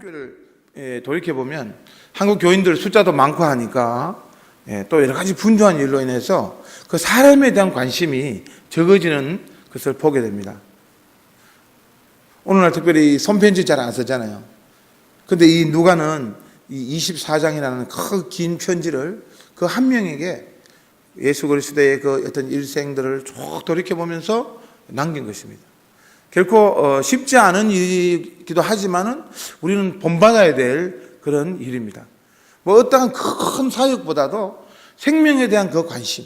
한국교회를 돌이켜보면 한국 교인들 숫자도 많고 하니까 또 여러 가지 분주한 일로 인해서 그 사람에 대한 관심이 적어지는 것을 보게 됩니다. 오늘날 특별히 손편지 잘 안 쓰잖아요. 근데 이 누가는 이 24장이라는 그 긴 편지를 그 한 명에게 예수 그리스도의 그 어떤 일생들을 쭉 돌이켜보면서 남긴 것입니다. 결코 쉽지 않은 일이기도 하지만은 우리는 본받아야 될 그런 일입니다. 뭐 어떠한 큰 사역보다도 생명에 대한 그 관심,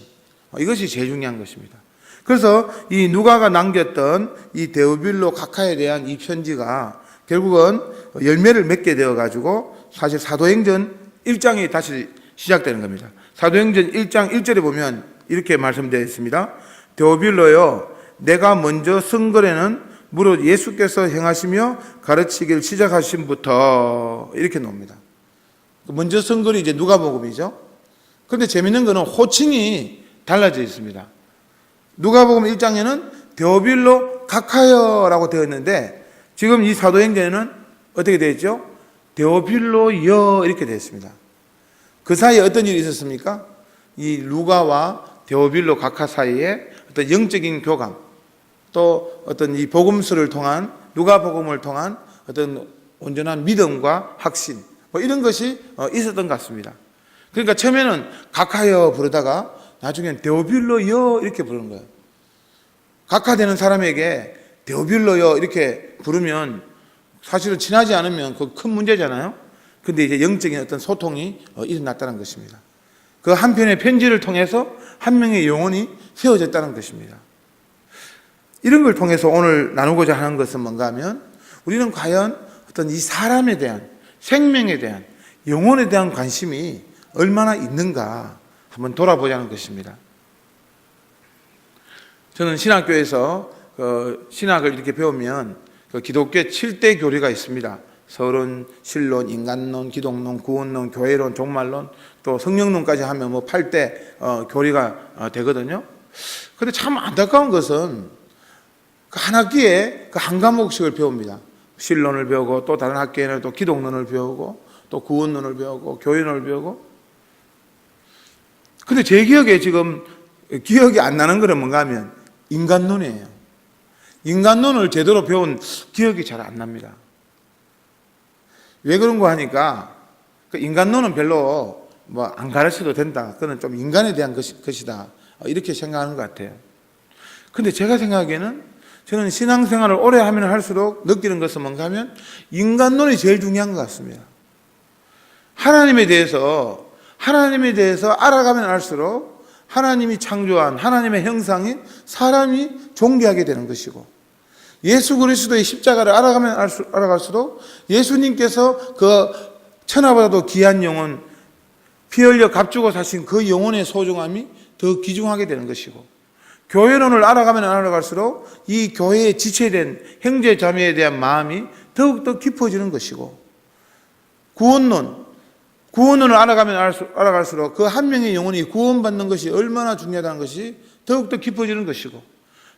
이것이 제일 중요한 것입니다. 그래서 이 누가가 남겼던 이 데오빌로 각하에 대한 이 편지가 결국은 열매를 맺게 되어 가지고 사실 사도행전 1장이 다시 시작되는 겁니다. 사도행전 1장 1절에 보면 이렇게 말씀되어 있습니다. 데오빌로여, 내가 먼저 쓴 글에는 무릇 예수께서 행하시며 가르치길 시작하신부터 이렇게 나옵니다. 먼저 쓴 글이 이제 누가복음이죠. 그런데 재밌는 것은 호칭이 달라져 있습니다. 누가복음 1장에는 데오빌로 각하여라고 되어 있는데 지금 이 사도행전에는 어떻게 되어 있죠? 데오빌로여 이렇게 되어 있습니다. 그 사이에 어떤 일이 있었습니까? 이 누가와 데오빌로 각하 사이에 어떤 영적인 교감, 또 어떤 이 복음서를 통한 누가복음을 통한 어떤 온전한 믿음과 확신, 뭐 이런 것이 있었던 것 같습니다. 그러니까 처음에는 각하여 부르다가 나중엔 데오빌로여 이렇게 부르는 거예요. 각하되는 사람에게 데오빌로여 이렇게 부르면 사실은 친하지 않으면 그 큰 문제잖아요. 근데 이제 영적인 어떤 소통이 일어났다는 것입니다. 그 한 편의 편지를 통해서 한 명의 영혼이 세워졌다는 것입니다. 이런 걸 통해서 오늘 나누고자 하는 것은 뭔가 하면 우리는 과연 어떤 이 사람에 대한, 생명에 대한, 영혼에 대한 관심이 얼마나 있는가 한번 돌아보자는 것입니다. 저는 신학교에서 신학을 이렇게 배우면 기독교의 7대 교리가 있습니다. 서론, 신론, 인간론, 기독론, 구원론, 교회론, 종말론, 또 성령론까지 하면 뭐 8대 교리가 되거든요. 그런데 참 안타까운 것은 그 한 학기에 그 한 과목씩을 배웁니다. 신론을 배우고 또 다른 학기에는 또 기독론을 배우고 또 구원론을 배우고 교회론을 배우고. 근데 제 기억에 지금 기억이 안 나는 거는 뭔가 하면 인간론이에요. 인간론을 제대로 배운 기억이 잘 안 납니다. 왜 그런가 하니까 그 인간론은 별로 뭐 안 가르쳐도 된다. 그건 좀 인간에 대한 것이다. 이렇게 생각하는 것 같아요. 근데 제가 생각하기에는 저는 신앙생활을 오래 하면 할수록 느끼는 것은 뭔가 하면 인간론이 제일 중요한 것 같습니다. 하나님에 대해서 알아가면 알수록 하나님이 창조한 하나님의 형상인 사람이 존귀하게 되는 것이고 예수 그리스도의 십자가를 알아갈수록 예수님께서 그 천하보다도 귀한 영혼, 피 흘려 값주고 사신 그 영혼의 소중함이 더 귀중하게 되는 것이고 교회론을 알아가면 알아갈수록 이 교회에 지체된 형제 자매에 대한 마음이 더욱더 깊어지는 것이고 구원론을 알아가면 알아갈수록 그 한 명의 영혼이 구원받는 것이 얼마나 중요하다는 것이 더욱더 깊어지는 것이고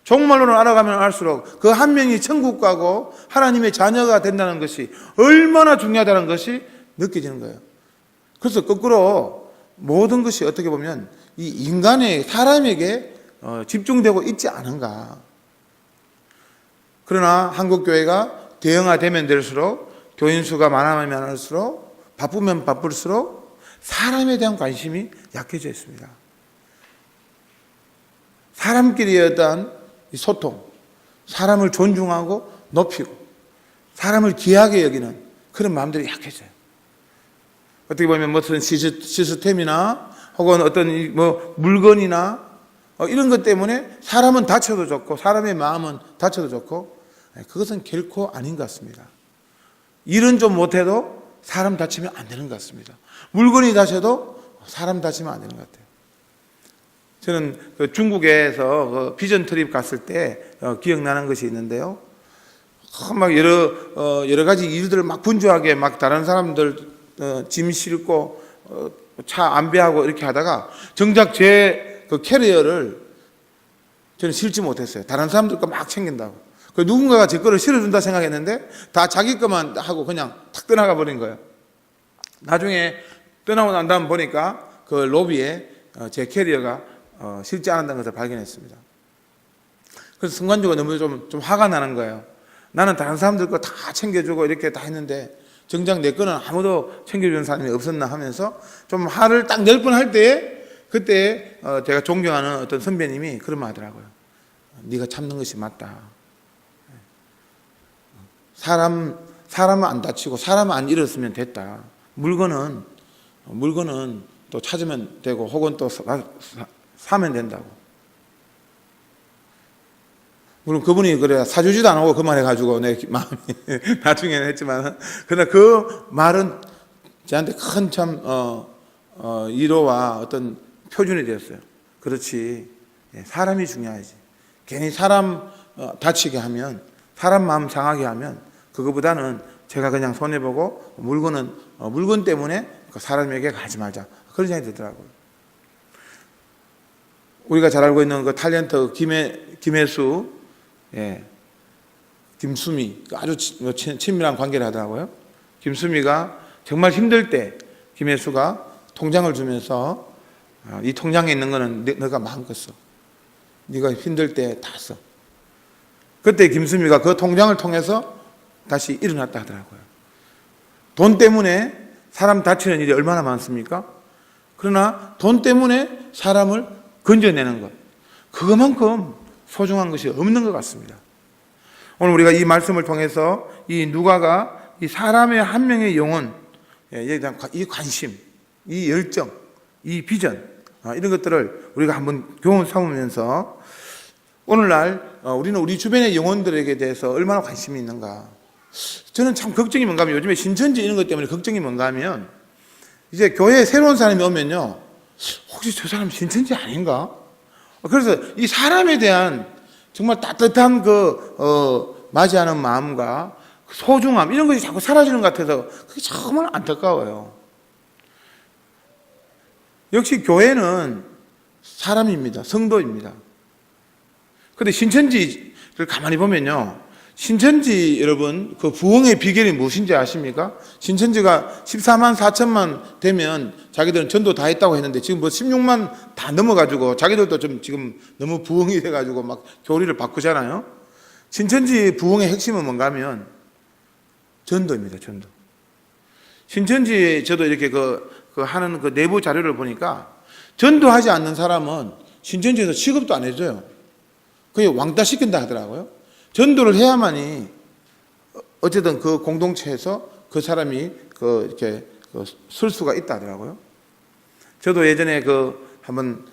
종말론을 알아가면 알수록 그 한 명이 천국 가고 하나님의 자녀가 된다는 것이 얼마나 중요하다는 것이 느껴지는 거예요. 그래서 거꾸로 모든 것이 어떻게 보면 이 인간의 사람에게 집중되고 있지 않은가. 그러나 한국교회가 대형화되면 될수록 교인 수가 많아지면 많을수록 바쁘면 바쁠수록 사람에 대한 관심이 약해져 있습니다. 사람끼리의 어떤 소통, 사람을 존중하고 높이고 사람을 귀하게 여기는 그런 마음들이 약해져요. 어떻게 보면 무슨 시스템이나 혹은 어떤 뭐 물건이나 이런 것 때문에 사람은 다쳐도 좋고 사람의 마음은 다쳐도 좋고 그것은 결코 아닌 것 같습니다. 일은 좀 못해도 사람 다치면 안 되는 것 같습니다. 물건이 다쳐도 사람 다치면 안 되는 것 같아요. 저는 중국에서 비전 트립 갔을 때 기억나는 것이 있는데요. 막 여러 가지 일들을 막 분주하게 막 다른 사람들 짐 싣고 차 안배하고 이렇게 하다가 정작 제 그 캐리어를 저는 실지 못했어요. 다른 사람들 거 막 챙긴다고. 그 누군가가 제 거를 실어준다 생각했는데 다 자기 것만 하고 그냥 탁 떠나가 버린 거예요. 나중에 떠나고 난 다음 보니까 그 로비에 제 캐리어가 실지 않았다는 것을 발견했습니다. 그래서 순간적으로 너무 좀 화가 나는 거예요. 나는 다른 사람들 거 다 챙겨주고 이렇게 다 했는데 정작 내 거는 아무도 챙겨주는 사람이 없었나 하면서 좀 화를 딱 낼 뻔할 때에 그때 제가 존경하는 어떤 선배님이 그런 말 하더라고요. 네가 참는 것이 맞다. 사람은 안 다치고 사람은 안 잃었으면 됐다. 물건은 또 찾으면 되고 혹은 또 사면 된다고. 물론 그분이 그래 사주지도 안 하고 그 말 해가지고 내 마음이 나중에는 했지만 그러나 그 말은 저한테 큰 참 위로와 어떤 표준이 되었어요. 그렇지, 사람이 중요하지. 괜히 사람 다치게 하면, 사람 마음 상하게 하면 그거보다는 제가 그냥 손해보고 물건은 물건 때문에 사람에게 가지 말자, 그런 생각이 들더라고요. 우리가 잘 알고 있는 그 탤런트 김혜수, 김수미, 아주 친밀한 관계를 하더라고요. 김수미가 정말 힘들 때 김혜수가 통장을 주면서 이 통장에 있는 거는 너가 마음껏 써. 네가 힘들 때 다 써. 그때 김수미가 그 통장을 통해서 다시 일어났다 하더라고요. 돈 때문에 사람 다치는 일이 얼마나 많습니까? 그러나 돈 때문에 사람을 건져내는 것, 그것만큼 소중한 것이 없는 것 같습니다. 오늘 우리가 이 말씀을 통해서 이 누가가 이 사람의 한 명의 영혼, 이 관심, 이 열정, 이 비전, 이런 것들을 우리가 한번 교훈 삼으면서 오늘날 우리는 우리 주변의 영혼들에게 대해서 얼마나 관심이 있는가. 저는 참 걱정이 뭔가 하면 요즘에 신천지 이런 것 때문에 걱정이 뭔가 하면 이제 교회에 새로운 사람이 오면요, 혹시 저 사람 신천지 아닌가? 그래서 이 사람에 대한 정말 따뜻한 맞이하는 마음과 소중함, 이런 것이 자꾸 사라지는 것 같아서 그게 정말 안타까워요. 역시 교회는 사람입니다. 성도입니다. 그런데 신천지를 가만히 보면요, 신천지 여러분, 그 부흥의 비결이 무엇인지 아십니까? 신천지가 14만 4천만 되면 자기들은 전도 다 했다고 했는데 지금 뭐 16만 다 넘어가지고 자기들도 좀 지금 너무 부흥이 돼가지고 막 교리를 바꾸잖아요. 신천지 부흥의 핵심은 뭔가 하면 전도입니다. 전도. 신천지에 저도 이렇게 하는 그 내부 자료를 보니까 전도하지 않는 사람은 신천지에서 취급도 안 해줘요. 그게 왕따 시킨다 하더라고요. 전도를 해야만이 어쨌든 그 공동체에서 그 사람이 이렇게 설 수가 있다 하더라고요. 저도 예전에 한번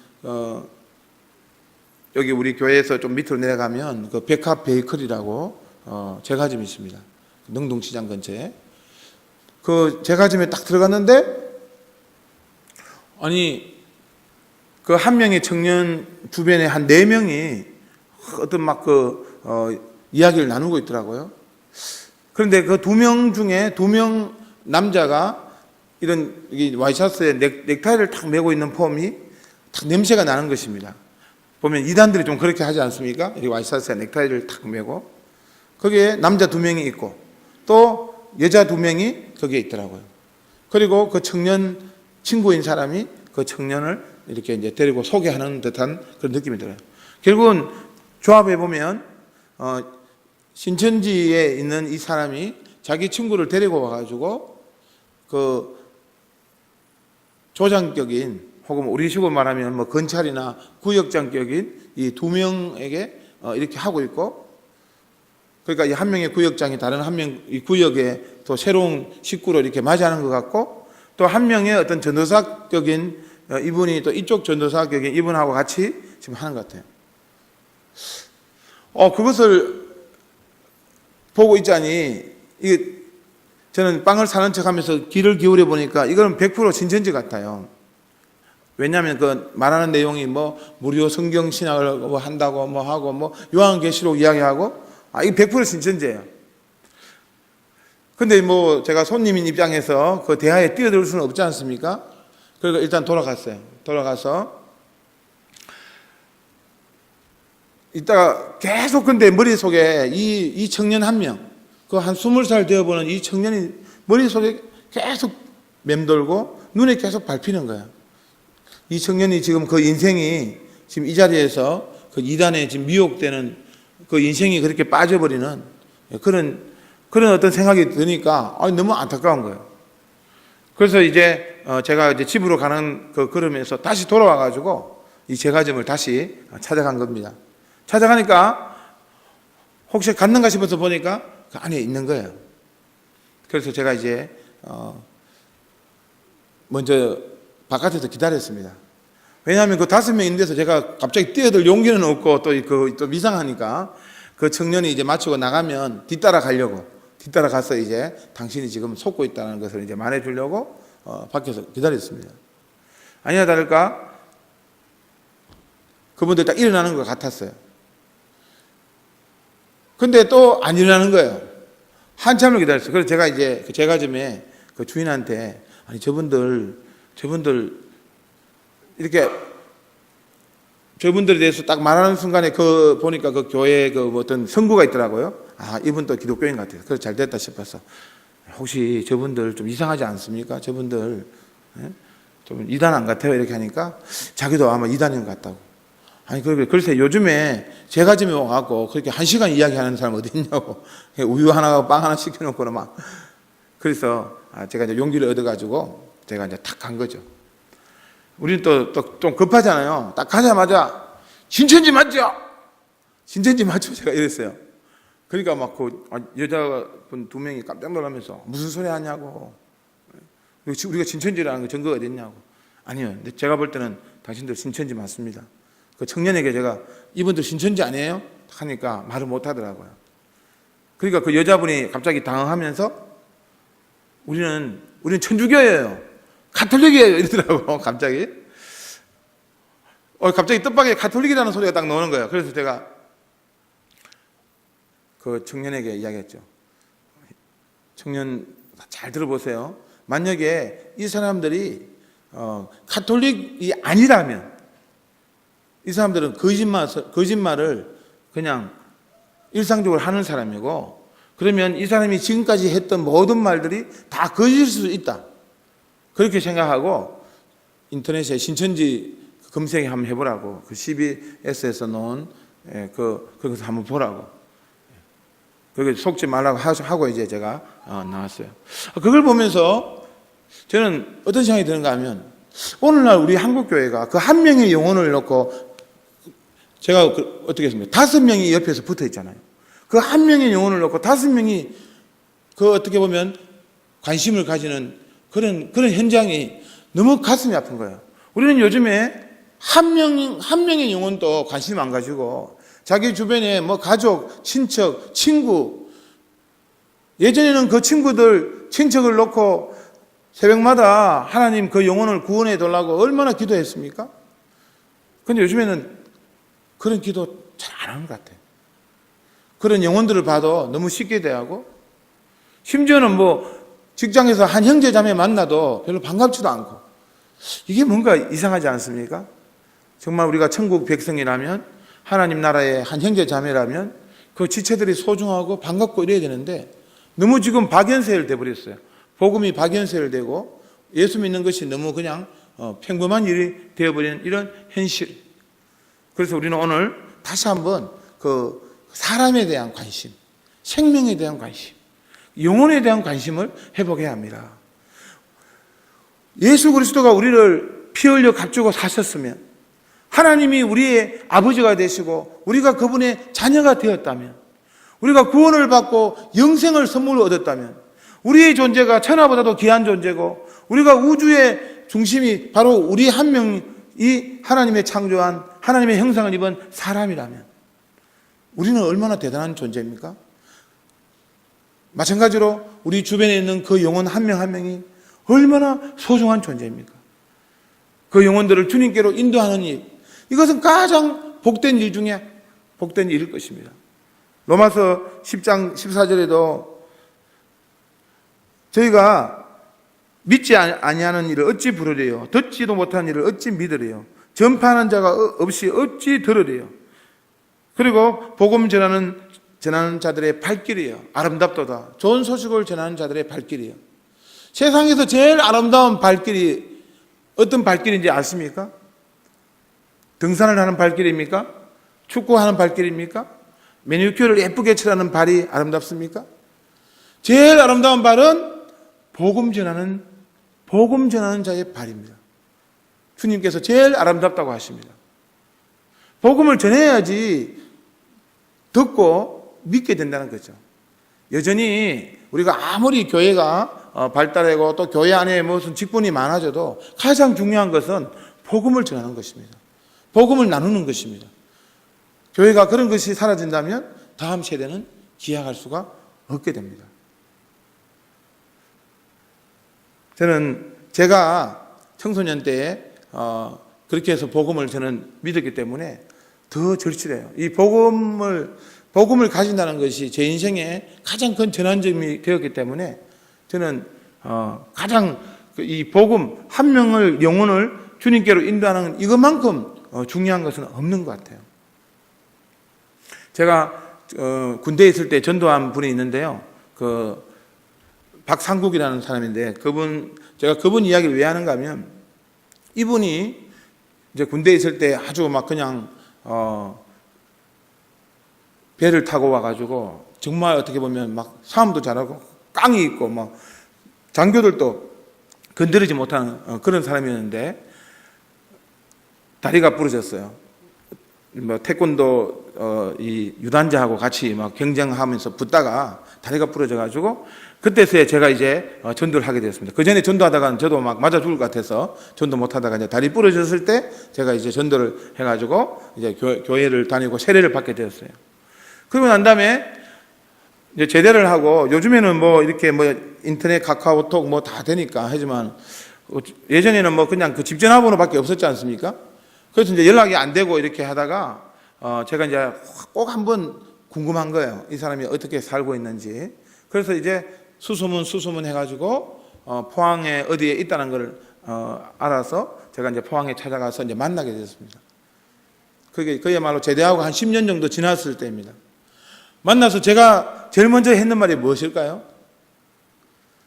여기 우리 교회에서 좀 밑으로 내려가면 그 백합 베이커리라고 제과점이 있습니다. 능동시장 근처에. 그 제과점에 딱 들어갔는데 아니 그 한 명의 청년 주변에 한 4명이 어떤 이야기를 나누고 있더라고요. 그런데 그 2명 중에 2명 남자가 이런 와이셔츠에 넥타이를 탁 메고 있는 폼이 탁 냄새가 나는 것입니다. 보면 이단들이 좀 그렇게 하지 않습니까? 이 와이셔츠에 넥타이를 탁 메고 거기에 남자 2명이 있고 또 여자 2명이 거기에 있더라고요. 그리고 그 청년 친구인 사람이 그 청년을 이렇게 이제 데리고 소개하는 듯한 그런 느낌이 들어요. 결국은 조합해 보면 신천지에 있는 이 사람이 자기 친구를 데리고 와가지고 그 조장격인 혹은 우리식으로 말하면 뭐 검찰이나 구역장격인 이 2명에게 이렇게 하고 있고, 그러니까 이 한 명의 구역장이 다른 한 명 이 구역에 또 새로운 식구를 이렇게 맞이하는 것 같고, 또 한 명의 어떤 전도사격인 이분이 또 이쪽 전도사격인 이분하고 같이 지금 하는 것 같아요. 그것을 보고 있자니 저는 빵을 사는 척하면서 귀를 기울여 보니까 이거는 100% 신천지 같아요. 왜냐하면 그 말하는 내용이 뭐 무료 성경 신학을 뭐 한다고 뭐 하고 뭐 요한계시록 이야기하고 이거 100% 신천지예요. 근데 뭐 제가 손님인 입장에서 그 대화에 뛰어들 수는 없지 않습니까? 그래서 일단 돌아갔어요. 돌아가서 이따가 계속 근데 머릿속에 이 청년 한 명, 그 한 20살 되어보는 이 청년이 머릿속에 계속 맴돌고 눈에 계속 밟히는 거야. 이 청년이 지금 그 인생이 지금 이 자리에서 그 이단에 지금 미혹되는 그 인생이 그렇게 빠져버리는 그런 어떤 생각이 드니까 너무 안타까운 거예요. 그래서 이제 제가 이제 집으로 가는 그 걸음에서 다시 돌아와가지고 이 제과점을 다시 찾아간 겁니다. 찾아가니까 혹시 갔는가 싶어서 보니까 그 안에 있는 거예요. 그래서 제가 이제 먼저 바깥에서 기다렸습니다. 왜냐하면 그 5명 있는 데서 제가 갑자기 뛰어들 용기는 없고 또 이상하니까 그 청년이 이제 마치고 나가면 뒤따라 가서 이제 당신이 지금 속고 있다는 것을 이제 말해주려고 밖에서 기다렸습니다. 아니나 다를까 그분들 딱 일어나는 것 같았어요. 근데 또 안 일어나는 거예요. 한참을 기다렸어요. 그래서 제가 이제 그 제과점에 그 주인한테 아니 저분들 이렇게 저분들에 대해서 딱 말하는 순간에 그 보니까 그 교회에 그 어떤 성구가 있더라고요. 이분도 기독교인 같아요. 그래서 잘 됐다 싶어서 혹시 저분들 좀 이상하지 않습니까? 저분들 좀 이단 안 같아요? 이렇게 하니까 자기도 아마 이단인 것 같다고. 아니 글쎄 요즘에 제과점에 와갖고 그렇게 1시간 이야기하는 사람 어디 있냐고 우유 하나 빵 하나 시켜놓고는 막 그래서 제가 이제 용기를 얻어가지고 제가 이제 탁 간 거죠. 우리는 또 좀 급하잖아요. 딱 가자마자 신천지 맞죠? 신천지 맞죠? 제가 이랬어요. 그러니까 막 그 여자분 2명이 깜짝 놀라면서 무슨 소리 하냐고. 우리가 신천지라는 거 증거가 어딨냐고. 아니요. 근데 제가 볼 때는 당신들 신천지 맞습니다. 그 청년에게 제가 이분들 신천지 아니에요? 하니까 말을 못 하더라고요. 그러니까 그 여자분이 갑자기 당황하면서 우리는 천주교예요. 가톨릭이에요. 이러더라고, 갑자기. 갑자기 뜻밖의 가톨릭이라는 소리가 딱 나오는 거예요. 그래서 제가 그 청년에게 이야기했죠. 청년, 잘 들어보세요. 만약에 이 사람들이 가톨릭이 아니라면 이 사람들은 거짓말을 그냥 일상적으로 하는 사람이고 그러면 이 사람이 지금까지 했던 모든 말들이 다 거짓일 수 있다. 그렇게 생각하고 인터넷에 신천지 검색 한번 해보라고 그 CBS에서 놓은 그것을 한번 보라고 그렇게 속지 말라고 하고 이제 제가 나왔어요. 그걸 보면서 저는 어떤 생각이 드는가 하면 오늘날 우리 한국교회가 그 한 명의 영혼을 놓고 제가 어떻게 했습니까? 5명이 옆에서 붙어 있잖아요. 그 한 명의 영혼을 놓고 5명이 그 어떻게 보면 관심을 가지는 그런 현장이 너무 가슴이 아픈 거예요. 우리는 요즘에 한 명의 영혼도 관심 안 가지고 자기 주변에 뭐 가족, 친척, 친구 예전에는 그 친척을 놓고 새벽마다 하나님 그 영혼을 구원해 달라고 얼마나 기도했습니까? 근데 요즘에는 그런 기도 잘 안 하는 것 같아요. 그런 영혼들을 봐도 너무 쉽게 대하고 심지어는 뭐 직장에서 한 형제 자매 만나도 별로 반갑지도 않고 이게 뭔가 이상하지 않습니까? 정말 우리가 천국 백성이라면 하나님 나라의 한 형제 자매라면 그 지체들이 소중하고 반갑고 이래야 되는데 너무 지금 박연세를 돼버렸어요. 복음이 박연세를 되고 예수 믿는 것이 너무 그냥 평범한 일이 되어버리는 이런 현실. 그래서 우리는 오늘 다시 한번 그 사람에 대한 관심, 생명에 대한 관심, 영혼에 대한 관심을 회복해야 합니다. 예수 그리스도가 우리를 피 흘려 값주고 사셨으면 하나님이 우리의 아버지가 되시고 우리가 그분의 자녀가 되었다면 우리가 구원을 받고 영생을 선물로 얻었다면 우리의 존재가 천하보다도 귀한 존재고 우리가 우주의 중심이 바로 우리 한 명이 하나님의 창조한 하나님의 형상을 입은 사람이라면 우리는 얼마나 대단한 존재입니까? 마찬가지로 우리 주변에 있는 그 영혼 한 명 한 명이 얼마나 소중한 존재입니까? 그 영혼들을 주님께로 인도하는 일, 이것은 가장 복된 일 중에 복된 일일 것입니다. 로마서 10장 14절에도 저희가 믿지 아니하는 일을 어찌 부르래요? 듣지도 못한 일을 어찌 믿으래요? 전파하는 자가 없이 어찌 들으래요? 그리고 복음 전하는 자들의 발길이에요. 아름답도다. 좋은 소식을 전하는 자들의 발길이에요. 세상에서 제일 아름다운 발길이 어떤 발길인지 아십니까? 등산을 하는 발길입니까? 축구하는 발길입니까? 매니큐어를 예쁘게 칠하는 발이 아름답습니까? 제일 아름다운 발은 복음 전하는 자의 발입니다. 주님께서 제일 아름답다고 하십니다. 복음을 전해야지 듣고 믿게 된다는 거죠. 여전히 우리가 아무리 교회가 발달하고 또 교회 안에 무슨 직분이 많아져도 가장 중요한 것은 복음을 전하는 것입니다. 복음을 나누는 것입니다. 교회가 그런 것이 사라진다면 다음 세대는 기약할 수가 없게 됩니다. 저는 제가 청소년 때에 그렇게 해서 복음을 저는 믿었기 때문에 더 절실해요. 이 복음을 가진다는 것이 제 인생의 가장 큰 전환점이 되었기 때문에 저는 가장 이 복음 한 명을 영혼을 주님께로 인도하는 이것만큼 중요한 것은 없는 것 같아요. 제가 군대에 있을 때 전도한 분이 있는데요. 그 박상국이라는 사람인데 제가 그분 이야기를 왜 하는가 하면 이분이 이제 군대에 있을 때 아주 막 그냥 배를 타고 와가지고 정말 어떻게 보면 막 싸움도 잘하고 깡이 있고 막 장교들도 건드리지 못하는 그런 사람이었는데 다리가 부러졌어요. 뭐 태권도 이 유단자하고 같이 막 경쟁하면서 붙다가 다리가 부러져가지고 그때서야 제가 이제 전도를 하게 되었습니다. 그 전에 전도하다가는 저도 막 맞아 죽을 것 같아서 전도 못하다가 이제 다리 부러졌을 때 제가 이제 전도를 해가지고 이제 교회를 다니고 세례를 받게 되었어요. 그러고 난 다음에 이제 제대를 하고 요즘에는 뭐 이렇게 뭐 인터넷 카카오톡 뭐 다 되니까 하지만 예전에는 뭐 그냥 그 집 전화번호밖에 없었지 않습니까? 그래서 이제 연락이 안 되고 이렇게 하다가 제가 이제 꼭 한번 궁금한 거예요. 이 사람이 어떻게 살고 있는지. 그래서 이제 수소문 해가지고 포항에 어디에 있다는 걸 알아서 제가 이제 포항에 찾아가서 이제 만나게 됐습니다. 그게 그야말로 제대하고 한 10년 정도 지났을 때입니다. 만나서 제가 제일 먼저 했는 말이 무엇일까요?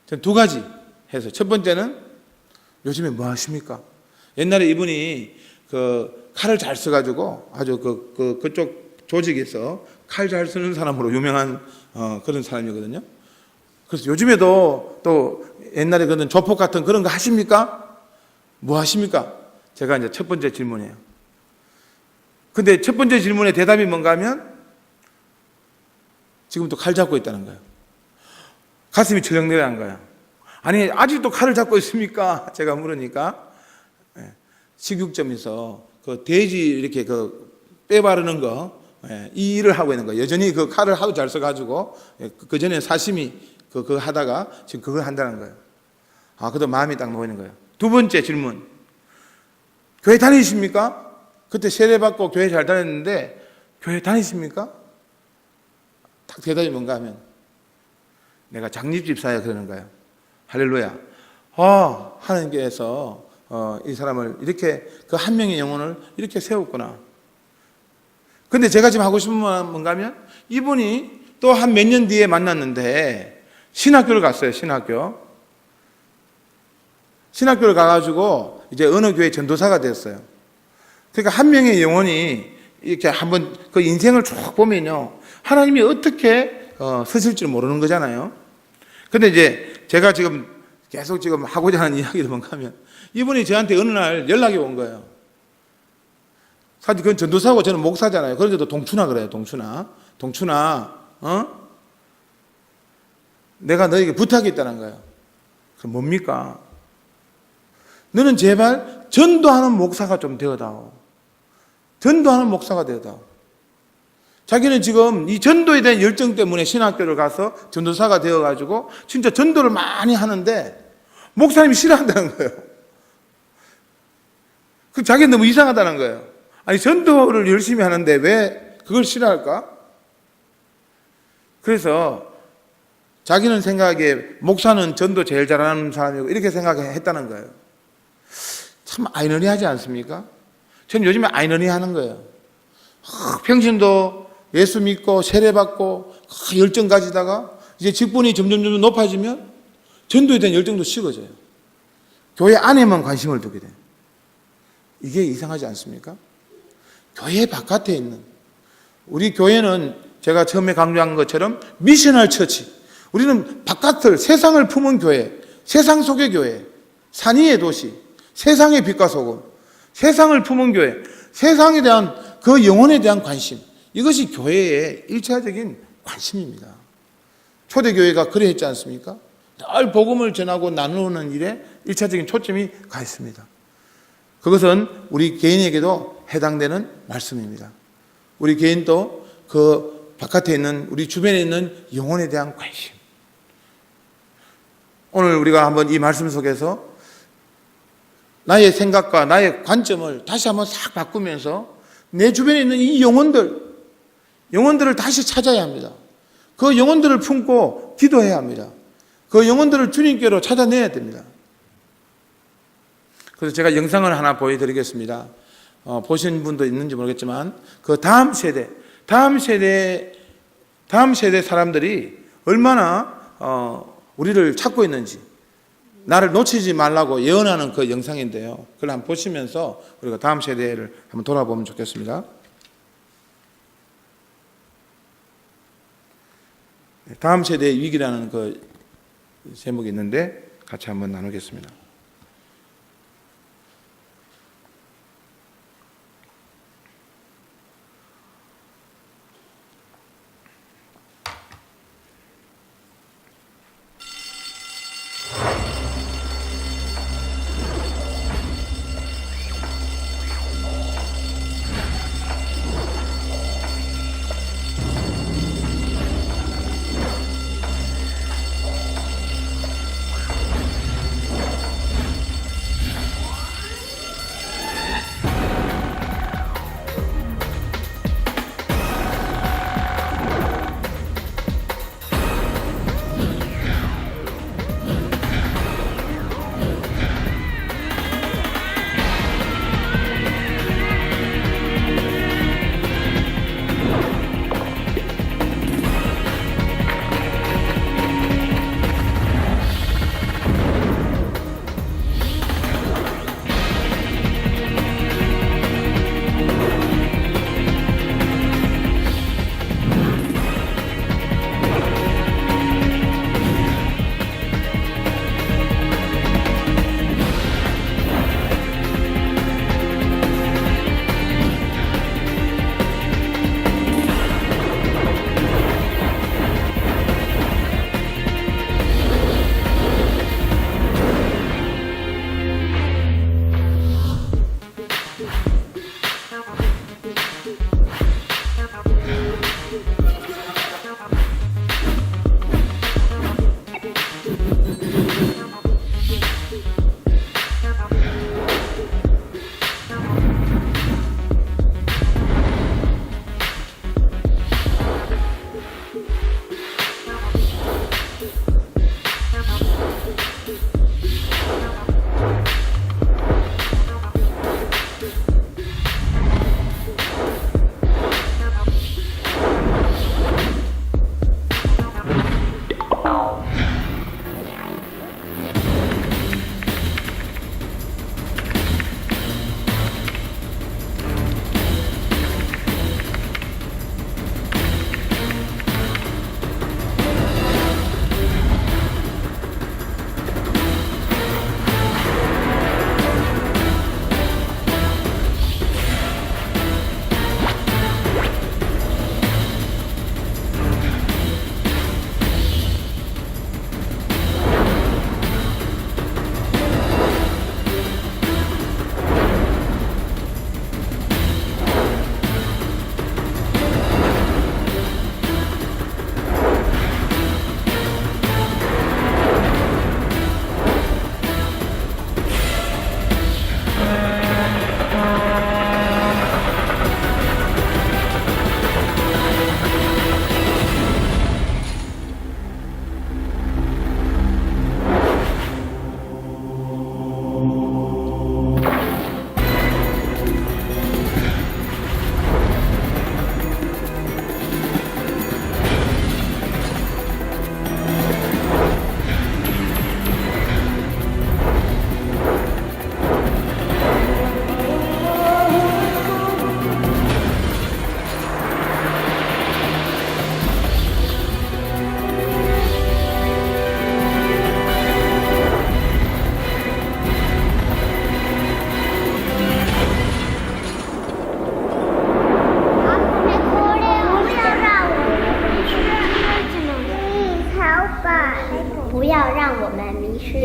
저는 두 가지 해서 첫 번째는 요즘에 뭐 하십니까? 옛날에 이분이 그 칼을 잘 써가지고 아주 그쪽 조직에서 칼 잘 쓰는 사람으로 유명한 그런 사람이거든요. 그래서 요즘에도 또 옛날에 그런 조폭 같은 그런 거 하십니까? 뭐 하십니까? 제가 이제 첫 번째 질문이에요. 근데 첫 번째 질문의 대답이 뭔가 하면 지금도 칼 잡고 있다는 거예요. 가슴이 철렁 내려간 거예요. 아니 아직도 칼을 잡고 있습니까? 제가 물으니까 식육점에서 그 돼지 이렇게 그 뼈 바르는 거 이 일을 하고 있는 거예요. 여전히 그 칼을 하도 잘 써가지고 그 전에 사시미 그거 하다가 지금 그걸 한다는 거예요. 그래도 마음이 딱 놓이는 거예요. 두 번째 질문. 교회 다니십니까? 그때 세례받고 교회 잘 다녔는데 교회 다니십니까? 딱 대답이 뭔가 하면 내가 장립집사야 그러는 거예요. 할렐루야. 하나님께서 이 사람을 이렇게 그 한 명의 영혼을 이렇게 세웠구나. 근데 제가 지금 하고 싶은 말 뭔가 하면 이분이 또 한 몇 년 뒤에 만났는데 신학교를 갔어요. 신학교를 가가지고 이제 어느 교회 전도사가 됐어요. 그러니까 한 명의 영혼이 이렇게 한번 그 인생을 쭉 보면요. 하나님이 어떻게 쓰실지 모르는 거잖아요. 근데 이제 제가 지금 계속 지금 하고자 하는 이야기를 뭔가 하면 이분이 저한테 어느 날 연락이 온 거예요. 사실 그건 전도사고 저는 목사잖아요. 그런데도 동춘아 그래요. 동춘아, 내가 너에게 부탁이 있다는 거예요. 그럼 뭡니까? 너는 제발 전도하는 목사가 좀 되어다오. 전도하는 목사가 되어다오. 자기는 지금 이 전도에 대한 열정 때문에 신학교를 가서 전도사가 되어가지고 진짜 전도를 많이 하는데 목사님이 싫어한다는 거예요. 그 자기는 너무 이상하다는 거예요. 아니 전도를 열심히 하는데 왜 그걸 싫어할까? 그래서 자기는 생각에 목사는 전도 제일 잘하는 사람이고 이렇게 생각했다는 거예요. 참 아이러니하지 않습니까? 저는 요즘에 아이러니하는 거예요. 평신도 예수 믿고 세례받고 열정 가지다가 이제 직분이 점점 높아지면 전도에 대한 열정도 식어져요. 교회 안에만 관심을 두게 돼요. 이게 이상하지 않습니까? 교회 바깥에 있는, 우리 교회는 제가 처음에 강조한 것처럼 미셔널 처치, 우리는 바깥을, 세상을 품은 교회, 세상 속의 교회, 산 위의 도시, 세상의 빛과 소금, 세상을 품은 교회, 세상에 대한 그 영혼에 대한 관심, 이것이 교회의 일차적인 관심입니다. 초대교회가 그래 했지 않습니까? 늘 복음을 전하고 나누는 일에 일차적인 초점이 가 있습니다. 그것은 우리 개인에게도 해당되는 말씀입니다. 우리 개인도 그 바깥에 있는, 우리 주변에 있는 영혼에 대한 관심. 오늘 우리가 한번 이 말씀 속에서 나의 생각과 나의 관점을 다시 한번 싹 바꾸면서 내 주변에 있는 이 영혼들을 다시 찾아야 합니다. 그 영혼들을 품고 기도해야 합니다. 그 영혼들을 주님께로 찾아내야 됩니다. 그래서 제가 영상을 하나 보여드리겠습니다. 보신 분도 있는지 모르겠지만 그 다음 세대 사람들이 얼마나 우리를 찾고 있는지, 나를 놓치지 말라고 예언하는 그 영상인데요. 그걸 한번 보시면서 우리가 다음 세대를 한번 돌아보면 좋겠습니다. 다음 세대의 위기라는 그 제목이 있는데 같이 한번 나누겠습니다.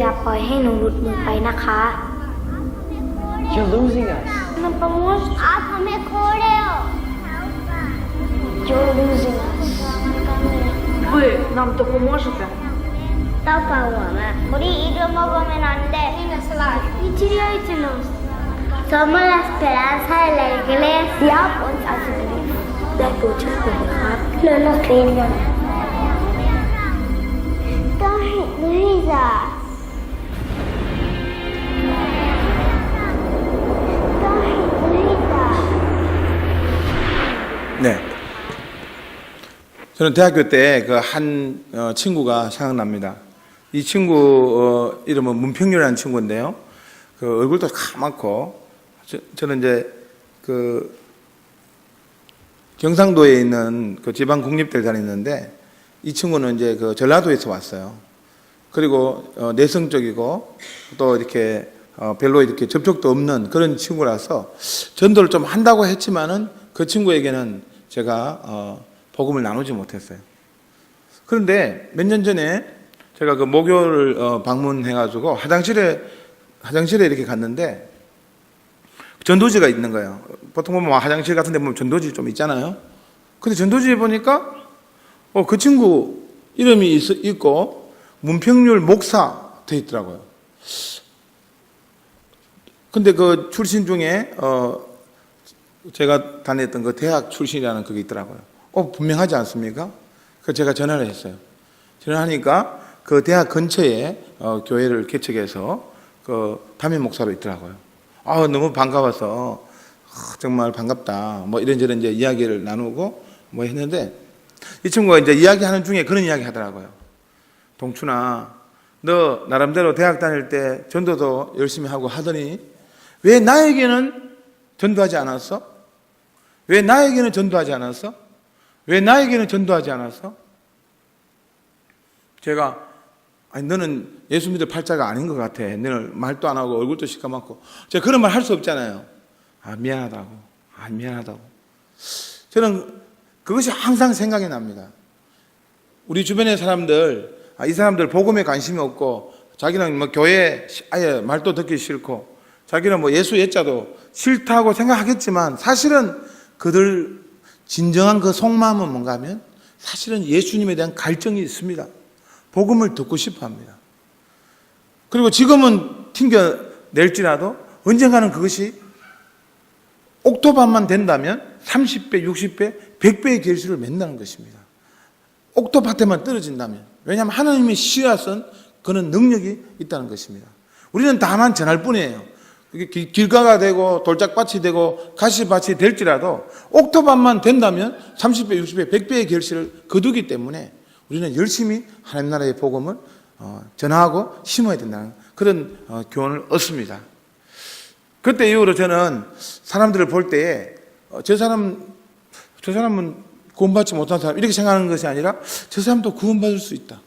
อย่าปล่อยให้หนูหลุดมือไปนะคะ You're losing us. No pomoct. आप हमें खो रहे हो. You're losing us. Ви нам допоможете? 우리 잃어먹으면 안 돼. Interioritynos. Somos la esperanza de la iglesia. Uns also believe. ได้โปรดช่วยผมนะครับ No nos creen. Dahil Luisa. Dahil Luisa. 네. 저는 대학교 때 그 한 친구가 생각납니다. 이 친구 이름은 문평률이라는 친구인데요. 그 얼굴도 까맣고 저는 이제 그 경상도에 있는 그 지방 국립대를 다녔는데 이 친구는 이제 그 전라도에서 왔어요. 그리고 내성적이고 또 이렇게 별로 이렇게 접촉도 없는 그런 친구라서 전도를 좀 한다고 했지만은 그 친구에게는 제가 복음을 나누지 못했어요. 그런데 몇 년 전에 제가 그 목요를 방문해가지고 화장실에 이렇게 갔는데 전도지가 있는 거예요. 보통 보면 화장실 같은 데 보면 전도지 좀 있잖아요. 근데 전도지에 보니까 그 친구 이름이 있고 문평률 목사 돼 있더라고요. 근데 그 출신 중에 제가 다녔던 그 대학 출신이라는 그게 있더라고요. 분명하지 않습니까? 그래서 제가 전화를 했어요. 전화하니까 그 대학 근처에 교회를 개척해서 그 담임 목사로 있더라고요. 너무 반가워서 정말 반갑다. 뭐 이런저런 이제 이야기를 나누고 뭐 했는데 이 친구가 이제 이야기하는 중에 그런 이야기 하더라고요. 동춘아, 너 나름대로 대학 다닐 때 전도도 열심히 하고 하더니 왜 나에게는 전도하지 않았어? 왜 나에게는 전도하지 않았어? 왜 나에게는 전도하지 않았어? 제가 너는 예수 믿을 팔자가 아닌 것 같아. 너는 말도 안 하고 얼굴도 시커멓고. 제가 그런 말 할 수 없잖아요. 미안하다고. 미안하다고. 저는 그것이 항상 생각이 납니다. 우리 주변의 사람들, 이 사람들 복음에 관심이 없고 자기는 뭐 교회 아예 말도 듣기 싫고 자기는 뭐 예수 예자도 싫다고 생각하겠지만 사실은 그들 진정한 그 속마음은 뭔가 하면 사실은 예수님에 대한 갈증이 있습니다. 복음을 듣고 싶어 합니다. 그리고 지금은 튕겨낼지라도 언젠가는 그것이 옥토밭만 된다면 30배, 60배, 100배의 결실을 맺는다는 것입니다. 옥토밭에만 떨어진다면. 왜냐하면 하나님의 씨앗은 그는 능력이 있다는 것입니다. 우리는 다만 전할 뿐이에요. 길가가 되고 돌짝밭이 되고 가시밭이 될지라도 옥토밭만 된다면 30배, 60배, 100배의 결실을 거두기 때문에 우리는 열심히 하나님 나라의 복음을 전하고 심어야 된다는 그런 교훈을 얻습니다. 그때 이후로 저는 사람들을 볼 때에 저 사람은 구원받지 못한 사람 이렇게 생각하는 것이 아니라 저 사람도 구원받을 수 있다.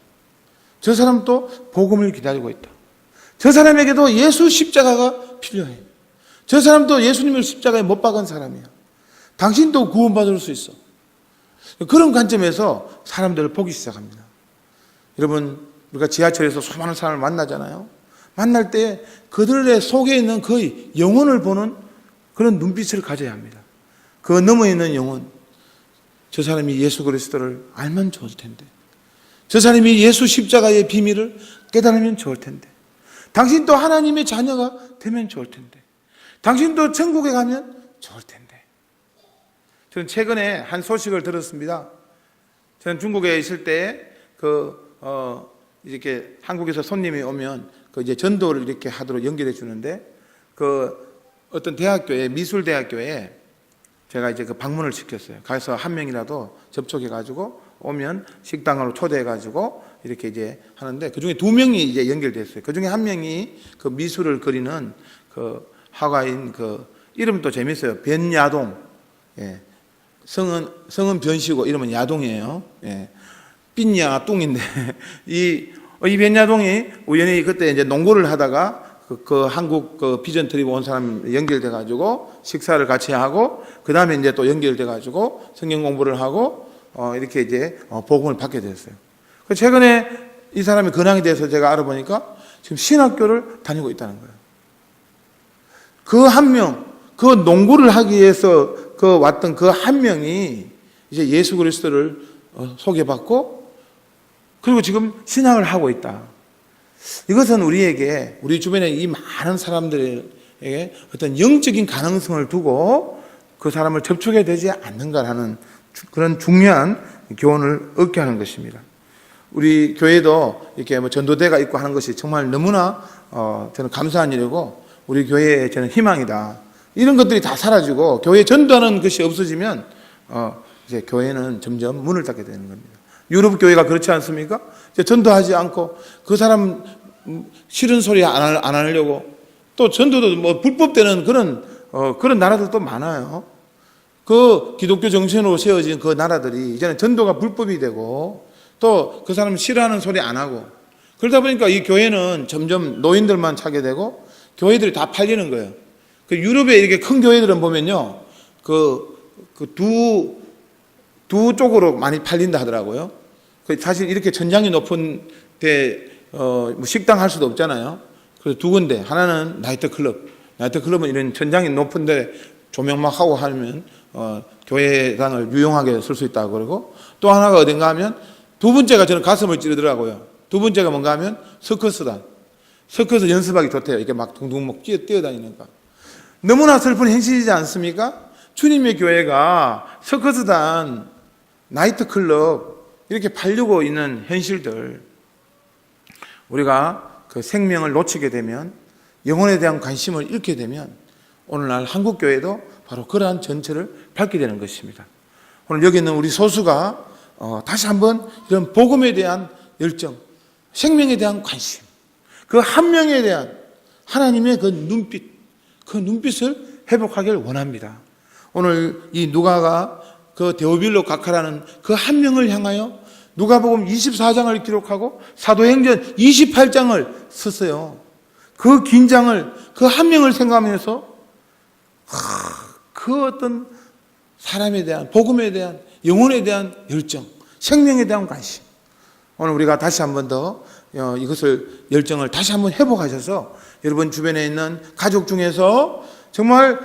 저 사람도 복음을 기다리고 있다. 저 사람에게도 예수 십자가가 필요해. 저 사람도 예수님을 십자가에 못 박은 사람이야. 당신도 구원받을 수 있어. 그런 관점에서 사람들을 보기 시작합니다. 여러분, 우리가 지하철에서 수많은 사람을 만나잖아요. 만날 때 그들의 속에 있는 그 영혼을 보는 그런 눈빛을 가져야 합니다. 그 너머에 있는 영혼, 저 사람이 예수 그리스도를 알면 좋을 텐데, 저 사람이 예수 십자가의 비밀을 깨달으면 좋을 텐데, 당신도 하나님의 자녀가 되면 좋을 텐데, 당신도 천국에 가면 좋을 텐데. 저는 최근에 한 소식을 들었습니다. 저는 중국에 있을 때 이렇게 한국에서 손님이 오면 이제 전도를 이렇게 하도록 연결해 주는데 어떤 대학교에 미술대학교에 제가 이제 방문을 시켰어요. 가서 한 명이라도 접촉해 가지고 오면 식당으로 초대해 가지고 이렇게 이제 하는데 그 중에 두 명이 이제 연결됐어요. 그 중에 한 명이 그 미술을 그리는 화가인 이름도 재밌어요. 변야동. 예. 성은 변시고 이름은 야동이에요. 예. 빈야 뚱인데 이 변야동이 우연히 그때 이제 농구를 하다가 한국 비전 트립 온 사람 연결돼 가지고 식사를 같이 하고 그 다음에 이제 또 연결돼 가지고 성경 공부를 하고 이렇게 이제 복음을 받게 됐어요. 최근에 이 사람이 근황에 대해서 제가 알아보니까 지금 신학교를 다니고 있다는 거예요. 그 한 명, 그 농구를 하기 위해서 그 왔던 그 한 명이 이제 예수 그리스도를 소개받고 그리고 지금 신앙을 하고 있다. 이것은 우리에게, 우리 주변에 이 많은 사람들에게 어떤 영적인 가능성을 두고 그 사람을 접촉해야 되지 않는가라는 그런 중요한 교훈을 얻게 하는 것입니다. 우리 교회도 이렇게 뭐 전도대가 있고 하는 것이 정말 너무나 저는 감사한 일이고 우리 교회의 저는 희망이다. 이런 것들이 다 사라지고 교회 전도하는 것이 없어지면 이제 교회는 점점 문을 닫게 되는 겁니다. 유럽 교회가 그렇지 않습니까? 이제 전도하지 않고 그 사람 싫은 소리 안 하려고 또 전도도 뭐 불법되는 그런 나라들도 많아요. 그 기독교 정신으로 세워진 그 나라들이 이제는 전도가 불법이 되고 또 그 사람 싫어하는 소리 안 하고 그러다 보니까 이 교회는 점점 노인들만 차게 되고 교회들이 다 팔리는 거예요. 그 유럽에 이렇게 큰 교회들은 보면요, 두 쪽으로 많이 팔린다 하더라고요. 사실 이렇게 천장이 높은 데 뭐 식당 할 수도 없잖아요. 그래서 두 군데, 하나는 나이트클럽은 이런 천장이 높은데 조명 막 하고 하면 교회당을 유용하게 쓸 수 있다고 그러고, 또 하나가 어딘가 하면 두 번째가 저는 가슴을 찌르더라고요. 두 번째가 뭔가 하면 서커스 연습하기 좋대요. 이렇게 막 둥둥 막 뛰어다니니까. 너무나 슬픈 현실이지 않습니까? 주님의 교회가 서커스단, 나이트클럽 이렇게 팔려고 있는 현실들, 우리가 그 생명을 놓치게 되면, 영혼에 대한 관심을 잃게 되면 오늘날 한국교회도 바로 그러한 전철을 밟게 되는 것입니다. 오늘 여기 있는 우리 소수가 다시 한번 이런 복음에 대한 열정, 생명에 대한 관심, 그 한 명에 대한 하나님의 그 눈빛을 회복하길 원합니다. 오늘 이 누가가 그 데오빌로 각하라는 그 한 명을 향하여 누가복음 24장을 기록하고 사도행전 28장을 썼어요. 그 긴장을, 그 한 명을 생각하면서 그 어떤 사람에 대한, 복음에 대한, 영혼에 대한 열정, 생명에 대한 관심, 오늘 우리가 다시 한번 더 이것을, 열정을 다시 한번 회복하셔서 여러분 주변에 있는 가족 중에서 정말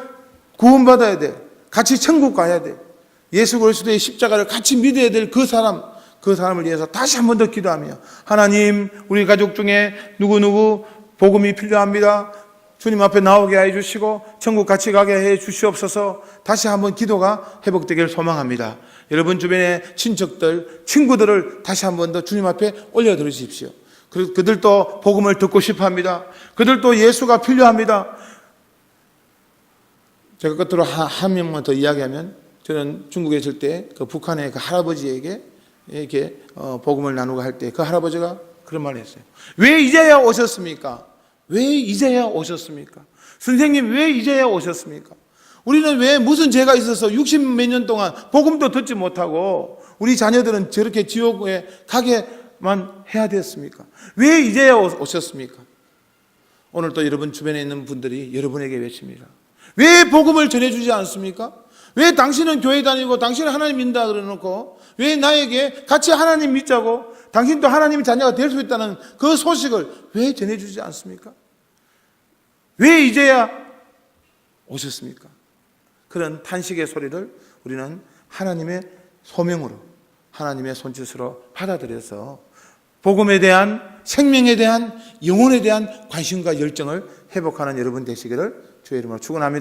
구원받아야 돼, 같이 천국 가야 돼, 예수 그리스도의 십자가를 같이 믿어야 될 그 사람을 위해서 다시 한번 더 기도하며, 하나님, 우리 가족 중에 누구누구 복음이 필요합니다. 주님 앞에 나오게 해 주시고 천국 같이 가게 해 주시옵소서. 다시 한번 기도가 회복되기를 소망합니다. 여러분 주변의 친척들, 친구들을 다시 한번 더 주님 앞에 올려드리십시오. 그들도 복음을 듣고 싶어합니다. 그들도 예수가 필요합니다. 제가 끝으로 한 명만 더 이야기하면, 저는 중국에 있을 때 그 북한의 그 할아버지에게 이렇게 복음을 나누고 할 때 그 할아버지가 그런 말을 했어요. 왜 이제야 오셨습니까? 왜 이제야 오셨습니까? 선생님, 왜 이제야 오셨습니까? 우리는 왜 무슨 죄가 있어서 60몇 년 동안 복음도 듣지 못하고 우리 자녀들은 저렇게 지옥에 가게만 해야 되었습니까? 왜 이제야 오셨습니까? 오늘 또 여러분 주변에 있는 분들이 여러분에게 외칩니다. 왜 복음을 전해주지 않습니까? 왜 당신은 교회 다니고 당신은 하나님 믿는다 그러놓고 왜 나에게 같이 하나님 믿자고 당신도 하나님의 자녀가 될 수 있다는 그 소식을 왜 전해주지 않습니까? 왜 이제야 오셨습니까? 그런 탄식의 소리를 우리는 하나님의 소명으로, 하나님의 손짓으로 받아들여서 복음에 대한, 생명에 대한, 영혼에 대한 관심과 열정을 회복하는 여러분 되시기를 주의 이름으로 축원합니다.